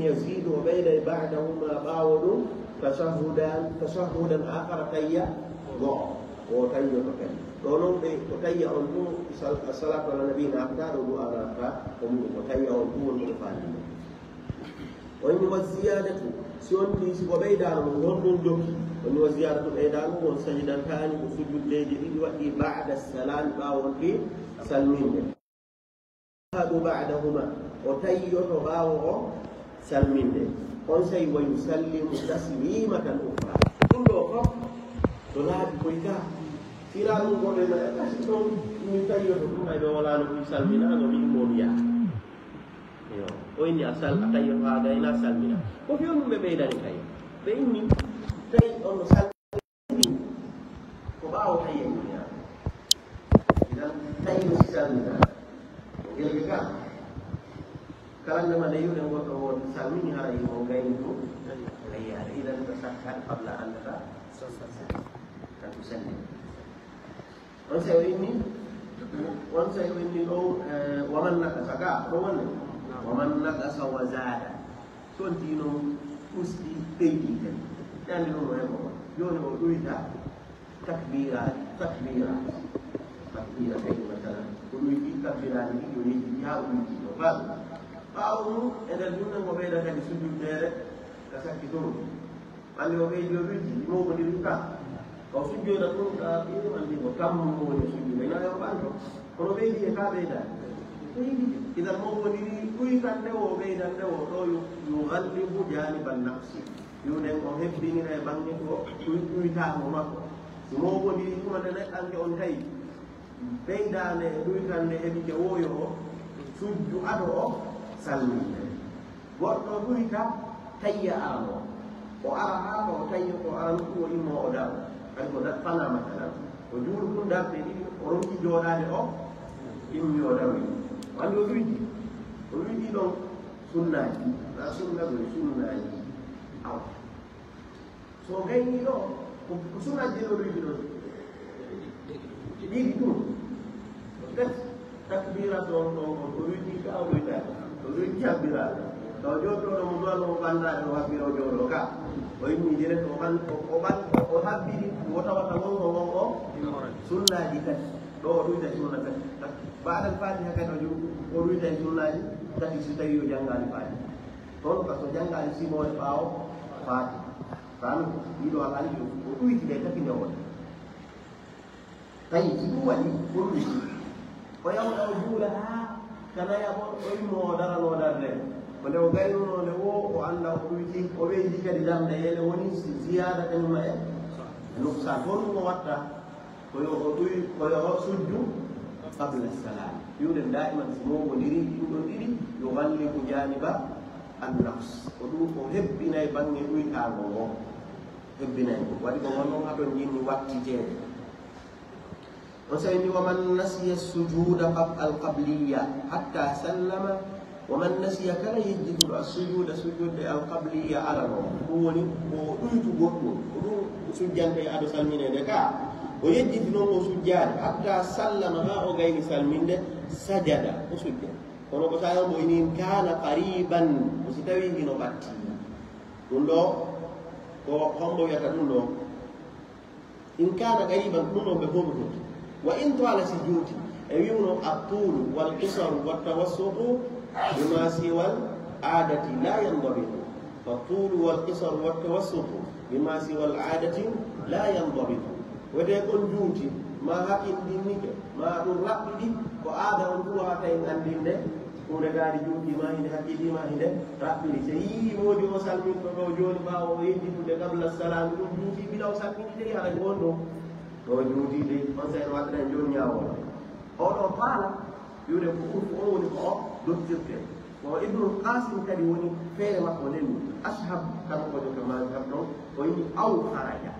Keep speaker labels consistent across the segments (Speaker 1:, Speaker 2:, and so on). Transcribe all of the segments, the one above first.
Speaker 1: يزيد وبين بعدهما باود تشهدا آخر تيا ضع وتيا مكان دونهم تيا أنتو الصلاة على النبي نعبد ودعاء وتيا أنتو المفاهيم وإن والزيادة سيون دي وبيدان من غرب دوكي وإن والزيادة بيدان وسجدا كان وسجود ليجي وقت بعد السلام باود في سلمين هذا بعدهما وتيا باود سلمين konsei wa yusallimu taslimatan ukhra tundo ko to laabi ko ita tiramu ko de na kasi to mi tayo to ay do wala no salmina no mi mo biya yo o ini asal atayo haga ina salmina ko fiyo mo be dani kay be inni tay on salmini ko baaw tayo ya idan tayo salmina gelga kalau nama dia yang buat salmini hari ini mau gain itu, ayah idan tersahkan qabla anda satu sen. Orang saya ini waman nak saka, waman nak asawazada. Sontino usti tinggi kan. Dan itu orang apa? Jono duita takbirat kayak macam. Duit takbiran ini duit dia duit apa? Paulo eda dunna mo beeda kadi sujudere ka sakki to andi o beedi o wiidi mo ko diruka ko sujjoda to ka bi andi ko kam mo woni sujjude ina yo banto ko beedi e ka beeda ida mo ko diri kuy tande o beeda nde o to yu ghallibu janiban nafsi yu den o hebbini e bangi ko kuy ta mo makko mo ko diri ko de nek anke on tay beeda ne kuy tande hebi ke woyo sujju ado o salmi goɗɗo ɗuy ka tayya arano o ara ha o tayya ko arano ɗum o immo o daw kadi ko fanama kanan o juuɗo ɗum darde ɗiɗi o ronki jooɗade o immi o dawi andi o wiɗi ɗon sunnaji na sunnago e sunnaji aw so gayni ɗo ko sunnaji ɗo wiɗi ɗon ɗiɗi ɗum ɓet takbira ɗon ɗon o wiɗi ka o wiɗa Orang cabira, kalau jodoh orang muda orang pandai orang biro jodoh kak, orang ini jadi orang biri, orang ngomong sunnah jikan, doa itu sunnah kan, badan fatihah kan orang itu sunnah, tapi kita itu jangan fatihah, kalau jangan si mau tahu fatihah, kan itu akan itu tidak kita jawab, tapi itu wajib itu, orang tahu juga kana ya mo mo darde wala o gayno le wo o anda o witi o weji kadi damde ele woni ziyada tan ma e nuksa ton mo watta ko yo sujju qabla salam yude daiman mo woniri yudo didi yo walli ko janiba an nafs o du ko hebbina e bangi duy ta go hebbina ko wadi ko wonno adon jinni watti jeede وسيدي ومن نسي السجود القبلية حتى سلم ومن نسي كان يجد السجود القبلية على هو أنت قلت سجان في أدو سلمين دكا ويجد نمو سجان حتى سلم ما أغير سلمين سجد وسجد kono ko sayo mo inin kana qariban usitawi ngino batti dundo ko hombo yata dundo in kana qariban dundo be hombo وإن طال سجود يمنع الطول والقصر والتوسط بما سوى العادة لا ينضبط فالطول والقصر والتوسط بما سوى العادة لا ينضبط وده يكون جوتي ما هكين دينك ما الرب دي وآدم هو هكين عن دينك ونقال جوتي ما هي هكين ما هي رب دي سيئي موجو وسلمين فروجون ما هو يجي قبل السلام جوتي بلا وسلمين دي على جوانو o juuti de on sen wadda joni nyaawol o do faala yude ko o woni ko dottirte o ibnu qasim kadi woni feere makko len ashab kan ko do kama kabdo o yini aw kharaja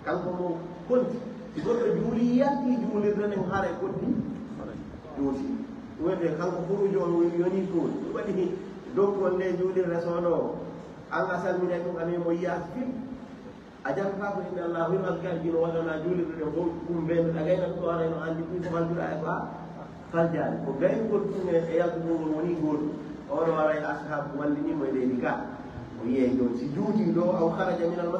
Speaker 1: kan ko mo konti goto juuli yanti juuli renen hare koddi juuti wede kan ko furujo on yoni to wadi dokko ne juuli resono an asal mi ne ko ami mo yasfi ajar fa ko inna allah wa al-kafir wa la julil de ko ben agay nak to areno andi ko ko bandura e ba faljal ko gay ko tune e yak mo woni gol ono waray ashab wallini moy leydi ka o yiye jon si juuti ɗo aw haraja min al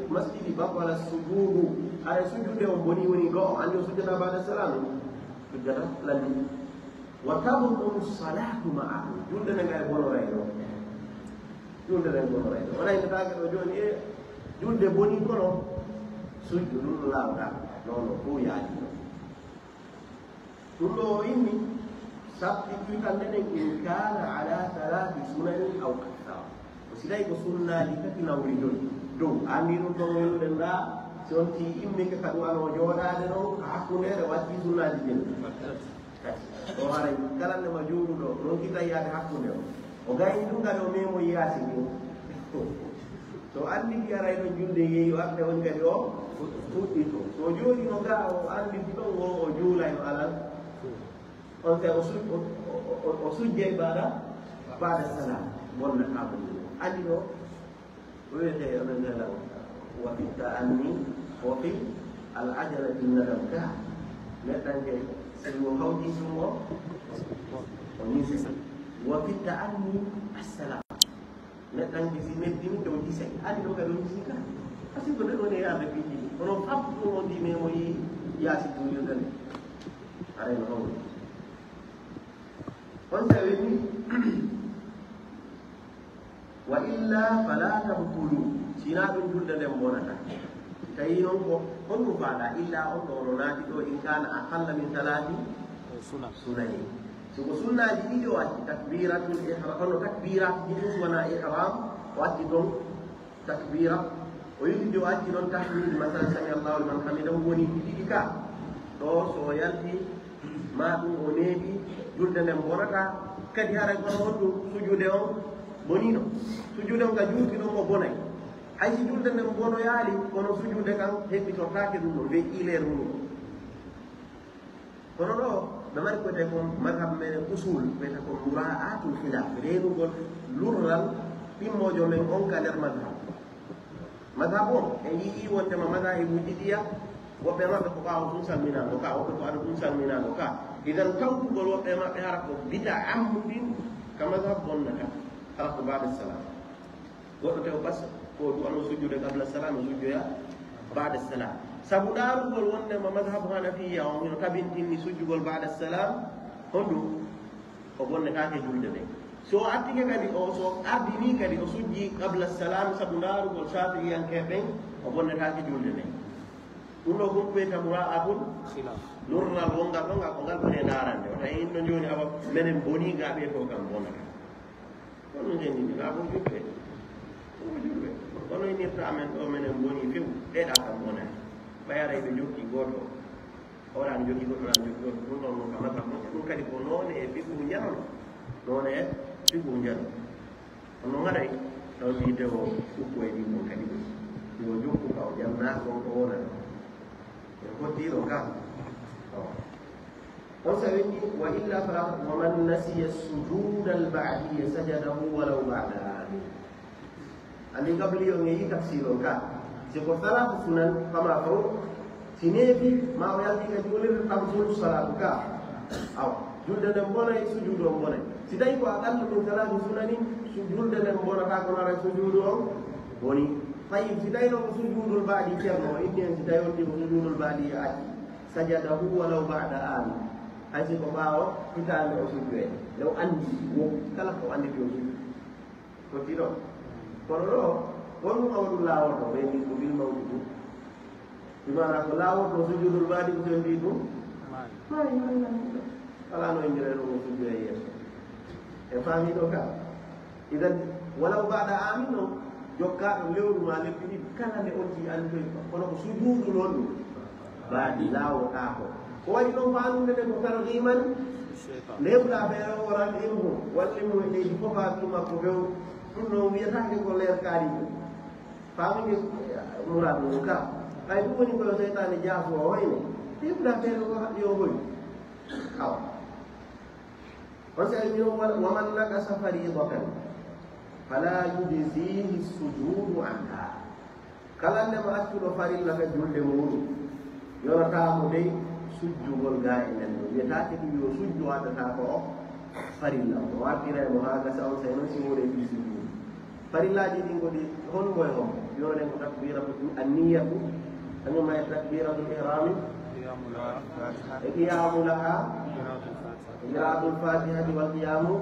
Speaker 1: masjidi batala sujudu ara sujude on boni woni go andi o sujjata bada salam sujjata landi wa tabum salatu ma'ahu julde ne ngay bono rayno julde ne bono rayno wala ina taga do joni e julde boni kono sujudu lawda non ko yaaji ɗum ɗo inni sabti kuitandene in kana ala salati sunani aw akthar o siday ko sunnaji tati nawri joni dow andi ɗum ɗon welude nda sonti immike kadi wano jooɗade ɗon ka hakkundere watti sunnaji jeni o haray kalanne ma juuruɗo non kita yiyade hakkunde o gayni ɗum kadi o memo yaasi ɗin so andi ki aray ɗon julde yeeyi o arde on kadi o fuɗɗito so jooɗi no ga o andi ɗon o juulayno alal on te o sujje bada salam bonnata mo andi no o wiyete onon nela wa fi ta'anni wa fi al ajalati nadam ka neɗɗanke سلو هودي سمو ونيسي وفي التأني السلام نتان بيسي ندين دو ديسي أدي لو كدو ديسي كا أسي بدل وني أبي بيجي ونو فاب دو دي ميموي ياسي دو يودن أرين هودي ونسويني وإلا فلا تبطلوا سينا دون جلد دمبونتا tayinon ko honno faada illa on ɗo naati ɗo in kana aqalla min talati sunani soko sunnaji ɗiɗi o acci takbiratul ihram hono takbirat ɗiɗi wona ihram o acci ɗon takbira o yidide o acci ɗon tahmid masal sami allahu liman hamidahu woni ɗiɗi ka ɗo so yalti ma ɗum o neeɓi julde nden bonata kadi haray kono honɗum sujude on bonino sujude on ka juuti ɗon o bonay haysi julde nden bono yaali kono sujude kan heɓɓitortake ɗum ɗo be ileer mum kono ɗo ɓe mari koyte ko madhab men usul wiyete ko mura'atul khilaf renugol lurral ɗimmojo men on ka nder madhab on e yii wondema madahibuji ɗiya woɓɓe maɓɓe ko ɓaawa ɗum salminago ka woɓɓe ko aɗa ɗum salminago ka idan tawtugol woɓɓe maɓɓe hara ko bida ammudin ka madhab bonnata hara ko bada salam goɗɗo tew bas ko du'ano sujude qabla salam sujjoya ba'da salam sabu ɗarugol wondema madhabu hanafiya o mino tabintinni sujjugol ba'da salam honɗum o bonnetake julde nde so attike kadi o so ardini kadi o sujji qabla salam sabu ɗarugol shafi'iyankeɓen o bonnetake julde nde ɗum ɗo ɗum ɓeyta mura'atul lurnal wongal ɗo ngal ko ngal woni darande o tawi no joni awa menen boni gaɓe to kam bonata ɗon no jennini laaɓo julɓe julɓe kono inirta amen ɗo menen boni few ɗeɗa kam bonani ɓayara ɓe jokki goto oɗan jokki goto ɗan jokki goto ɗum ɗon no kamata ɗum kadi ko noone e figu janono noone e figu jano ono gaɗay taw wiide o ukku e ɗin ɗon kadi yo jokku ka o janna on ko wonata e hoddiɗo kam on sa wenni wa illa fala waman nasiya sujuda al ba'diya sajadahu walaw ba'da amin andi gabli o ngeyi tafsir o ka siko salatu sunan kama faw sinebi ma o yalti kadi wolir tamsul salatu ka aw julde nden bonay sujudu on bonay si tawi ko aqallu min salatu sunanin julde nden bonata kono ara sujudu on woni tawi si tawi no ko sujudul baadi ceerno o inni en si tawi on ɗi ko sujudul baadi acci sajadahu walaw ba'da amin haysi ko ɓaawo hitande o sujjoye lew andi wo kala ko andi o sujju ko tiɗo kono ɗo wonɗum awɗum laawoto ɓe ndi ko bil mawdi ɗum bimana ko laawoto sujudul baadi ko sen ndi ɗum ala no indire ɗum o sujjo e yeeso e faamiɗo ka idan walaw baɗa amin noon jokkaɗo lewru ma lebbi ɗiɗi kala nde on ji andi toy kono ko sujudu noon ɗum baadi laawota ko ko waɗi ɗon faanude nde ko tarhiman lewɗa feere o waran ilmu wallimo e leydi fof ha tuma ko few ɗum ɗon wiyatake ko leer kaari ɗum faamide murad mum ka ɓay ɗum woni koyo seytane jaaso o hoyne lewɗa feere ko haɗɗi o hoy awa on sa mino waman nakasa faridatan fala yujzihi sujudu anha kala ndema accuɗo farilla ka julde muɗum yonatamo dey sujjugol ga e nden ɗum wiyatake ɗum yo sujju waɗata ko o farilla o wartiremo ha gasa on say noon si woni fi sujud farillaji ɗin ko ɗi hon goye on yonen ko takbiratu anniyatu kañum may takbiratu ihrami e qiyamu laha qira'atu lfatihati wal qiyamu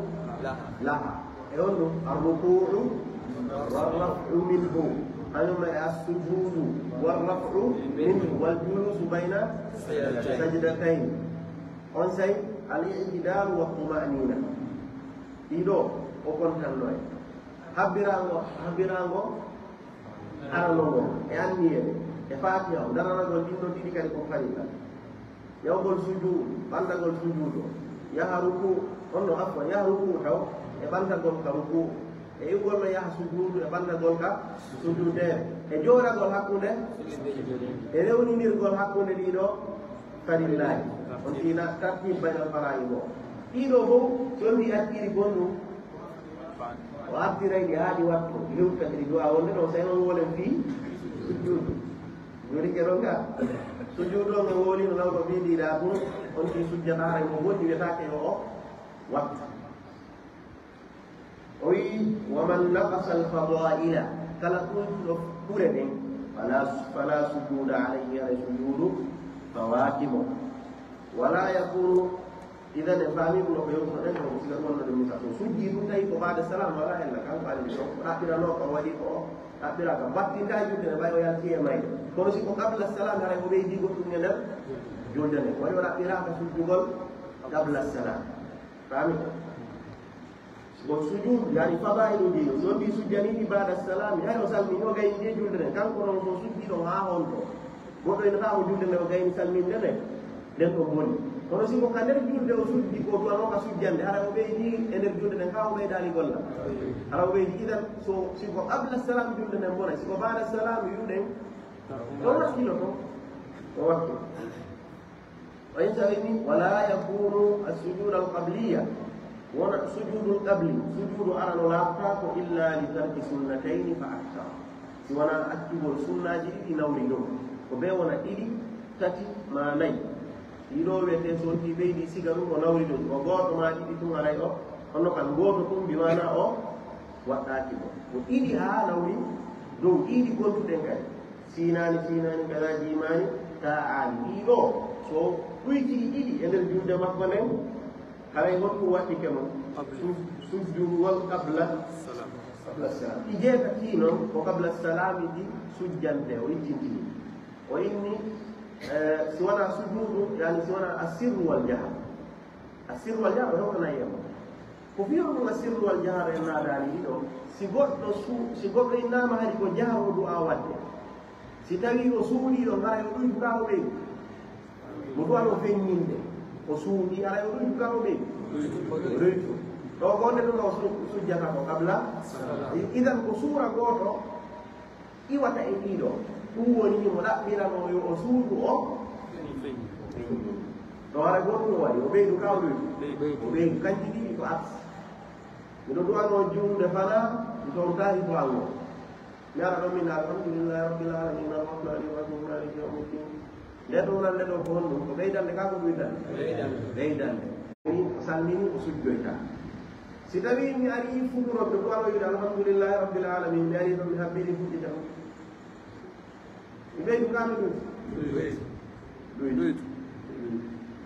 Speaker 1: laha e on ɗum arruku'u warrafu minhu kañum may assujudu warrafu minhu waljulusu bayna sajdatayn on say al-i'tidalu wa tumanina ɗiɗo o kontannoye habbirango aranogo e anniyede e fatiha o daranagol ɗin ɗo ɗiɗi kadi ko farilla yawgol sujudu ɓandagol sujudu yaha ruku on no afwa yaha ruku taw e ɓandagol ka ruku e iwgol no yaha sujudu e ɓandagol ka sujudere e joɗagol hakkude e rewninirgol hakkude ɗiɗo farillaji on tina tartib baynal fara'i go ɗiɗo fof so mbi acciri gonɗum o artirayɗi haadi wattu hewtadiri duwa wonde ɗo say noon wolen fi sujudu joni ke ɗon ga sujudu o no woli no lawɗo mbiɗiɗa ɗum on fi sujjata haray mo woni wiyetake yo o wattu o wi waman naqasa alfadaila kala ɗumɗo ɓure ɗen fala sujuda alayhi aray sujudu fawatimo wala yakunu idan e faami ɗum ko yewtuno ɗen ko siga ɗum wonno ɗum misa so sujji ɗum tawi ko bade salam wala hella kanko andi ɗo ɗaɓɓirano ko waɗi ko o ɗaɓɓira ka battinta julde ne ɓay o yalti e mayde kono si ko qabla salam haray o ɓeydi goɗɗum e nder julde nde waɗi o ɗaɓɓiraka sujjugol qabla salam faami ko sujud yani fadailu ɗino so mbi sujjaniɗi bada salami hay o salmini o gayni de julde nden kanko noon so sujji ɗon ha on to goɗɗo ene ɓa o julde nde o gayni salminde nde nden ɗo boni kono si ko ka nder julde o sujji ko duwano ka sujjande hara o ɓeydi e nder julde nden ka o ɓeydali golla hara o ɓeydi idan so siko qabla salam julde nden bona siko bada salam yuɗen ɗo wakkilo to o wakki o in tawini wala yakunu assujud alqabliya wona sujudu qabli sujudu arano laabta ko illa li tarki sunnatayni fa aktar si wona accugol sunnaji ɗiɗi nawri ɗum ko ɓe wona ɗiɗi tati ma nayi ɗiɗo wiyete so wonti ɓeydi siga ɗum o nawri ɗum o gooto ma ɗiɗi tum aray o honno kam gooto tum mbimana o waɗɗaki ɗo ko ɗiɗi ha nawri dow ɗiɗi gontuɗen kadi sinani kada jimani ta ani ɗiɗo so ɗuytiri ɗiɗi e nder julde makko nden haray honɗum waɗɗike noon sujjugol qabla salam ɗi jeetati noon ko qabla salami ɗi sujjante o ittintini o inni si wona sujudu yani si wona asirru wal jahar asirru wal jahar o hewtanayemo ko fiyo ɗum asirru wal jahar en naadani ɗiɗo si goɗɗo innama hari ko jaharu du'a wadde si tawi o suuɗiɗo haray o ɗuytu ka o ɓeydu mo duwan o feññinde o suuɗi haray o ɗuytu ka o ɓeydu o reytu ɗo gonɗe ɗum o sujjata ko qabla idan ko suura gooto iwata e ɗiɗo ɗum woni mo ɗaɓɓirano yo o suudu o ɗo hara goɗɗum waɗi o ɓeydu ka o ɓeydu o ɓeydu kanji ɗiɗi ko aks miɗo duwano jumde fana mi towtahi to ango mi ara ɗon min alhamdulillahi rabbil alamin arrahmani rahim maliki yawmiddin nde ɗum nan nde ɗo ko honɗum ko ɓeydande ka ko ɗuydande ɓeydande o salmini o sujjoyta si tawi mi ari fuɗuroɓe duwano wiide alhamdulillahi rabbil alamin mi ari ɗon mi habbini fuɗɗita mi ɓeydu kano ɗuytu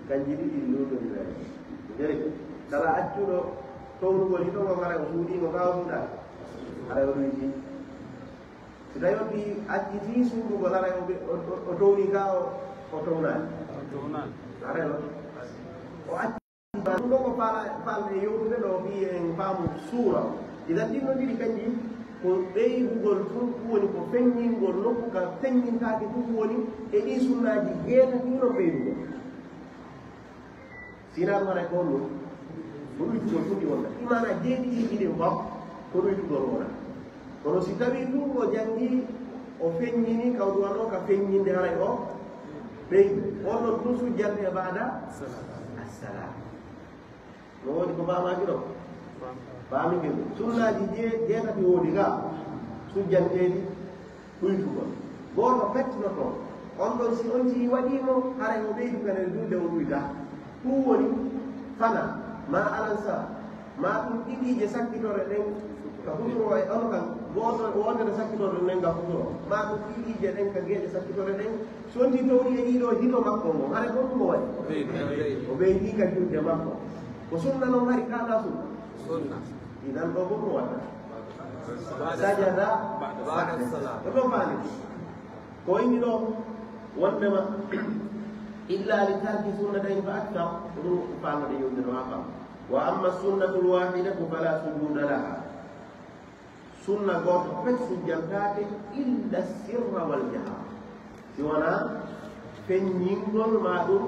Speaker 1: kanji ɗiɗi luɗoɗira jeri kala accuɗo townugol hitogo gara o suuɗimo ka o suuɗa aray o ɗuyti si tawi on ɗi acciti suuɗugol aray o towni ka o townani aray o acci ɗum ɗo ko falde yewtude ɗo fi en faamu suura idan ɗin ɗon ɗiɗi kanji ko ɓeydugol tun ɗum woni ko feññingol nokku ka feññintaki ɗum woni e ɗi sunnaji jeetatiino ɓeydugol sina ɗum aray ko ɗum ko ɗuytugol fuɗɗi wonta imana jeeɗiɗi ɗiɗin fam ko ɗuytugol wona kono si tawi ɗum o jangi o feññini kawɗuwano ka feññinde haray o ɓeydu on ɗon ɗum sujjante e baada assalam no woodi ko mbamaji ɗo faamigel sunnaji jeetati woodi ga sujjanteɗi ɗuytugol gooto fettino toon on ɗon si on si waɗimo haray o ɓeydu kanel julde o ɗuyta ɗum woni fana ma alansa ma ɗum ɗiɗi je sakkitore ɗen ka futuro e ono kan goto wonde sakkitore ɗen ga futuro ma ɗum ɗiɗi je ɗen ka geeƴe sakkitore ɗen sonti towɗi e ɗiɗo hito makko ngo hare ko ɗum o waɗi o ɓeydi ka julde makko ko sunna noon hari kaɗa sunna idan ɗo fof mo waɗa sajada ko ɗo faani ko inni ɗo wondema illa li tarki sunnatayn fa akthar ko ɗum famade yewndiro ha fam wa amma sunnatu lwahidatu fala sujuda laha sunna goto pet sujjantake illa sirra wal jahar si wona feññingol ma ɗum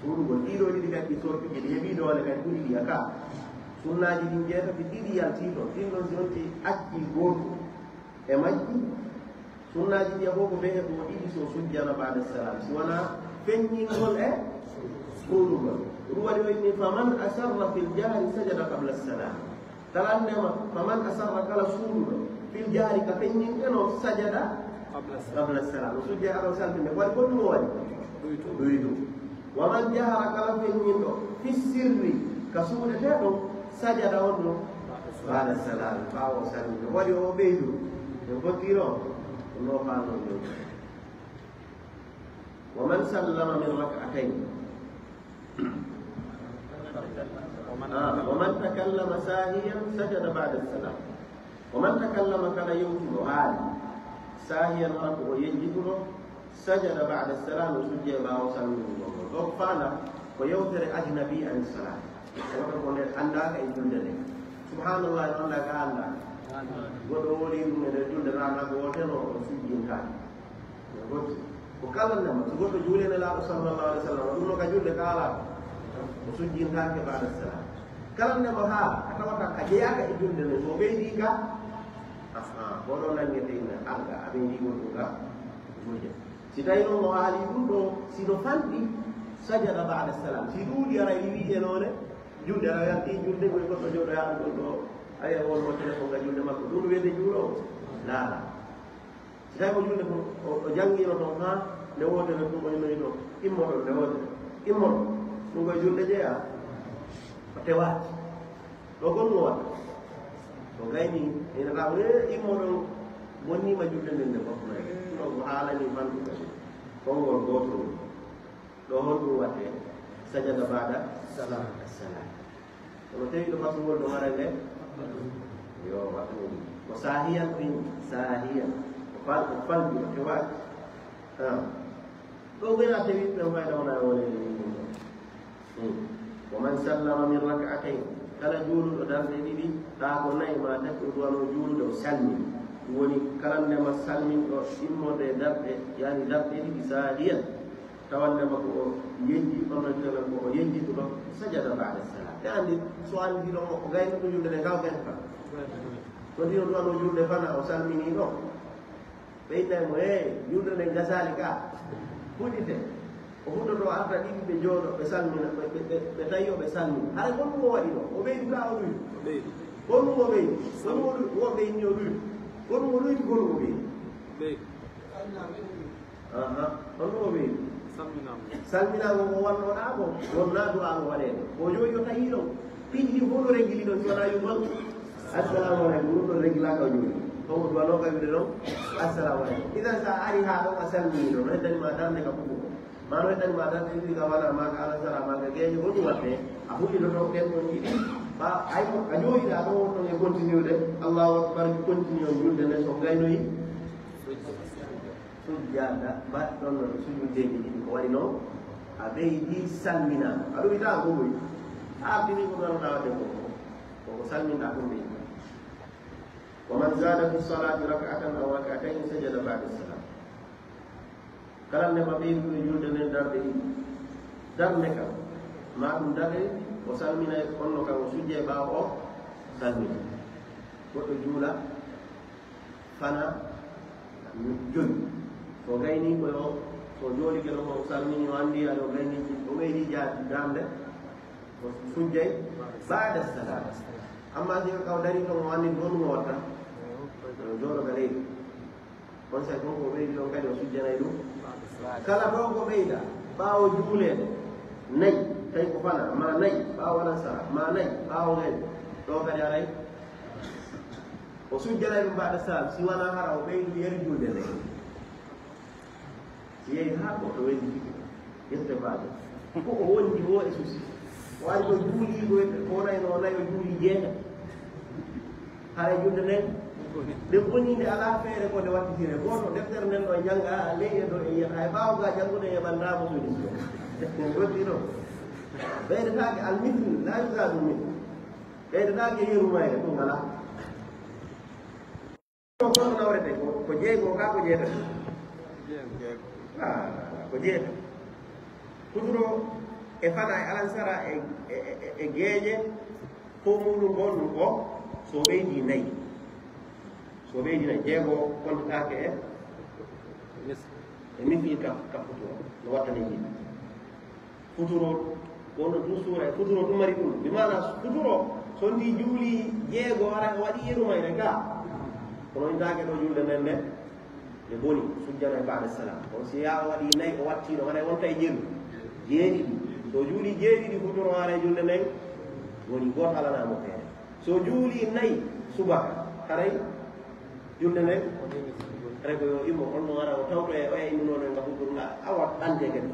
Speaker 1: suɗugol ɗiɗo ɗiɗi kadi ɗi sortiji ɗi heeɓi doole kadi ɓuri ɗi aka sunnaji ɗin jeetati ɗiɗi yaltiɗo ɗin ɗon si wonti acci goto e majji sunnaji ɗi fof ko ɓeye ko ɗiɗi so sujjana bada salam si wona feññingol e suɗugol ɗum waɗi o inni faman asarra fil jahri sajada qabla salam talandema faman asarra kala suuɗuɗo fil jahri ka feññinɗe no sajada qabla salam sujje aɗo salminde waɗi ko ɗum o waɗi ɗoydu waman jahara kala feññinɗo fi sirri ka suuɗete ɗum sajada on ɗum bada salam ɓawo salminde waɗi o ɓeydu e bottiro no fano ɗum waman sallama min rak'atayn ومن تكلم ساهيا سجد بعد السلام ومن تكلم كان يوتي عالي ساهيا ركع يجده سجد بعد السلام وسجد ما وصل من فانا ويوتر اجنبي عن الصلاه ويقول عندك يجده سبحان الله عندك عندك godoli ɗum ene julde rana goteno sujjintaani goto ko kala nema so goɗɗo juulene laaɗo sallllahu alih w sallam ɗum no ka julde kaalaɗo o sujjintaake bada salam kala nema ha a tawata a jeyaka e julde nde so ɓeydi ka oɗo nangete ine alga a ɓeydigol ɗum ga julde si tawi noon o haali ɗum ɗo sino fanɗi sajada bada salam si ɗuuɗi ara i wiƴenone julde ara yalti julde koye goɗɗo jooɗo yaɗugol ɗo aya wonmo téléphone ga julde makko ɗum wiyde juuɗo laala si tawi mo julde ko o janngino toon ha nde wotere ɗum o yimani ɗo immoɗo nde wotere immoɗo ɗum koye julde jeeya o tewati ɗo gonɗum waɗa o gayni inata immoɗon bonnima julde nden nde fof nayi ɗo ko haalani fanɗu kadi konngol gotol ɗo honɗum waɗe sajada bada salam assalam kono tawi ɗo fasugol ɗo hara nde yo waɗum ko sahiyan ɗin sahiyan ko falɗi o tewaki ɗo gona tawi ɓen fayda wona wonede ɗum ɗo ومن سلم من ركعتين kala juuluɗo darde ɗiɗi taa ko nayi ma tati o duwano juulude o salmini ɗum woni kalandema salminɗo immode darɗe yani darɗe ɗiɗi sahiyan tawandema ko o yejji ɗonnotele ko o yejjituɗo sajada bada salam te andi so andino o gayno ɗo julde nde gaw gayn fa so ndino duwano julde fana o salmini ɗo ɓeynaymo julde nde gasali ka fuɗite o huɗoto arta ɗiɗi ɓe jooɗo ɓe salmina ɓe tawi o ɓe salmina hara gonɗum o waɗi ɗo o ɓeydi ka o ɗuydu gonɗum o ɓeydi gonɗum o ɓeyni o ɗuydu gonɗum o ɗuydi gonɗum o ɓeydi gonɗum o ɓeydi salminago ko wannoɗa ko wonna du'ago waɗede o jooɗi o tawi ɗon piɗɗi fof ɗo regili ɗon si wona yumal assalamu aleykum ɗum ɗon regilaka o jooɗi tomo duwano ka wiide ɗon assalamu aleykum idan sa ari ha ɗon a salmini ɗon heddanima darde ka fuɗɗu mano heddanima darde ɗiɗi ka waɗa maga alasara maga geeño ko ɗum watte a fuɗɗiɗo ɗon ken ɗon ɗiɗi ay a jooɗiɗa ɗon wonɗon e continue de allahu akbar continue on julde nde so gaynoyi sujjada mbaɗɗon no sujuddeji ɗiɗi ko waɗi noon a ɓeydi salminama a ɗumita gomoy a artini ko garoɗa wadde koko salminɗa ɗum ɓeydi ومن زاد في الصلاة ركعة أو ركعتين سجد بعد السلام kala nde ma ɓeydu e julde nden darde ɗiɗi darde kam ma ɗum dare o salmina onno kam o sujje ɓaawo o salmina goɗɗo juula fana joyi so gayni koyo so jooɗi kelo ko salmini o anndi aɗa o gayni o ɓeydi jaadi damde o sujjay bada salam amma si kaw dari ɗon o anndi ɗon mo watta o jooɗo ga leydi on sag fof ko ɓeydi ɗon kadi o sujjanay ɗum kala ɗon ko ɓeyda ɓaawo juulede nayi tawi ko fana ma nayi ɓaawo alasara ma nayi ɓaawo gayni ɗo kadi aray o sujjana ɗum mbaɗa salam si wona hara o ɓeydu yeri julde nde si yehi ha goɗɗo wendi jiɗi yefte mbaɗo ko o wondi wo e susi o ari ko juuliɗo ko nayno o nayi o juuli jeeta haray julde nden nde boninde ala feere ko nde wattitire goto deftere nden ɗo jangga ley e ɗo e yiyata hay ɓawo ga janngude heɓandamo suudi gottino ɓeydetake almithlu la yusadu min ɓeydetake yeru mayre ɗum ala kono nawrete ko jeego ka ko jeetati ko jeeta kuduro e fana e alansara e geeƴe fof muɗum gonɗum o so ɓeydi nayyi so ɓeydi nayi jeego kontotake e mifi ka futuro no wattani jiɗi futuro wonno ɗum suura e futuro ɗum mari ɗum mi mana futuro so ndi juuli jeego ara waɗi yerumayre ga kono intake ɗo julde nden nde nde boni sujjano e ba'da salam kono si yaa waɗi nayi o wattino waɗa wonta e jeelu jeeɗiɗi so juuli jeeɗiɗi futuro ara e julde nden woni goto alanamo feere so juuli nayi subaka haray julde nden haray ko yo immo on ɗum ara o tawto e oya immunoɗo nga futuro nga awa ante kadi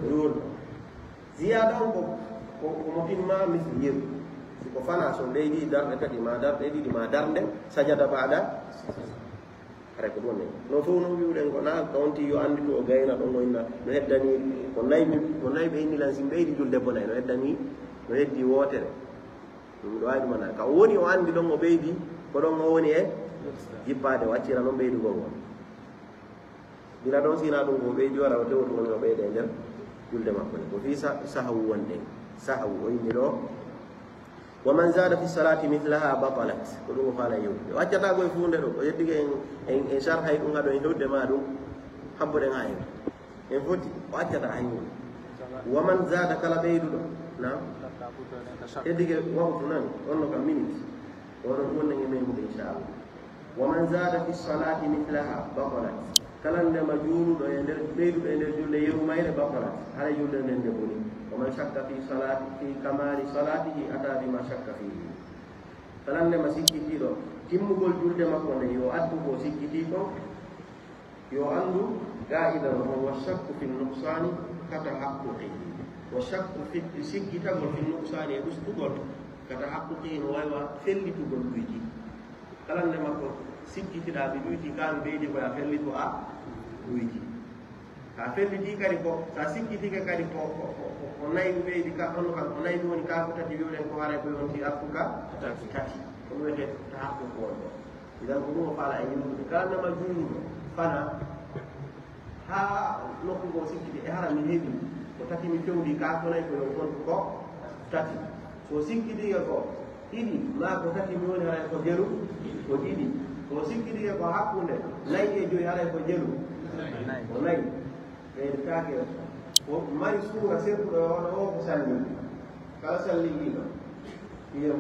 Speaker 1: ɗum ziyada on ko motinma misli yeru siko fana so ɓeydi darɗe tati ma darɗe ɗiɗi ma darnde sajada baɗa haray ko ɗum no fof no wiwɗen ko na kawonti yo andi to o gayna ɗon no inna no heddani ko nayi ɓe inni lan sin ɓeydi julde bonayi no heddani no heddi wootere ɗum ɗo wawi ɗumana ka woni o andi ɗon o ɓeydi ko ɗon o woni e jippade o accira noon ɓeydugol ngon bila ɗon sina ɗum ko ɓeydi wara o tewtu woni o ɓeyde e nder julde makko ne ko fi sahawu wonɗen sahawu o inni ɗo wa man zada fi salati mithlaha batalat ko ɗum o faala yewtude o accata koye funde ɗo o yeddike en sarhay ɗum haɗo e hewde ma ɗum habboɗen ha hen en foti o accata hañum wa man zada kala ɓeyduɗo nam yeddike wawtu nani onno kam minute oɗon wonnen e memude inchallah wa man zada fi salati mithlaha batalat kala ndema juuluɗo e nder ɓeyduɗo e nder julde yeru mayre batalat hara julde nden nde boni ومن شك في صلاة في كمال صلاته أتى بما شك فيه فلان لما سيكتي دو تيمغول جولde makko ne yo addu ko sikkiti ko yo andu قاعدة وهو الشك في النقصان كتحققه والشك في sikkitagol في النقصان ustugol كتحققه no waywa fellitugol duyti kala nde makko sikkitiɗa ɓe duyti kan ɓeydi koya fellitu a duyti ha felliti kadi ko sa sikkitike kadi ko nayi ɓeydi ka on kam o nayi woni ka ko tati wiwɗen ko haray ko yonti artuka tati ko wiyete tahakku ko wonɗo idan ko ɗum o faala e yimɓude kala ndema juulnuɗo fana ha nokku go sikkiti e hara mi heeɓi ko tati mi fewdi ka ko nayi ko yon gontu ko tati so sikkitike ko ɗiɗi ma ko tati mi woni haray ko jelu ko ɗiɗi so sikkitike ko hakkunde nayi e joyi haray ko jelu o nayi ɓeydetake o mari suura sertuɗo ono o ko salli kala salligiɗo wiye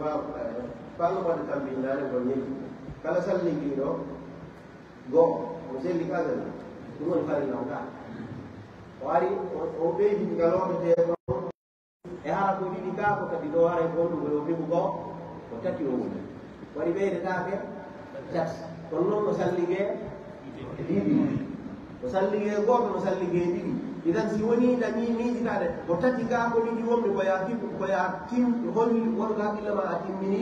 Speaker 1: falno waɗe tambindade ko ñeggi kala salligiɗo goo o selli kagal ɗum woni farilaw ka o ari o ɓeydi ngalotete ɗon e hara ko ɗiɗi ka ko kadi ɗo hara gonɗugo ɗo fiɓu ko ko tati o woni waɗi ɓeydetake tati kono noon no sallige ɗiɗi o sallige goto no sallige ɗiɗi idan si woni dañi miijitade ko tati ga ko ɗiɗi wonɓe koya tim holli wonga haqqillema a timmini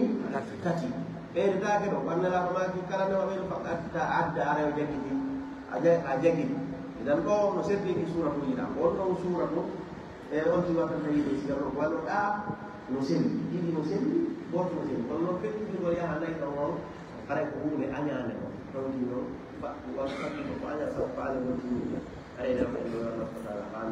Speaker 1: tati ɓeydetake ɗo ɓannalaɗo maki kala ndema ɓeyɗo faɗɗata adda ara o jaggiti a jaggiti idan ɗo no seddiki suratu yiɗa on ɗon suratu e on tiwattata yiɗe siga ɗo wallo ɗa no selli ɗiɗi no selli goto no selli kono noon fettudigol yaha nayi ɗon on haray ko hunde añande o tawtino faɗɗito ko aña sa faale won timmiɗa أين من الله تعالى عن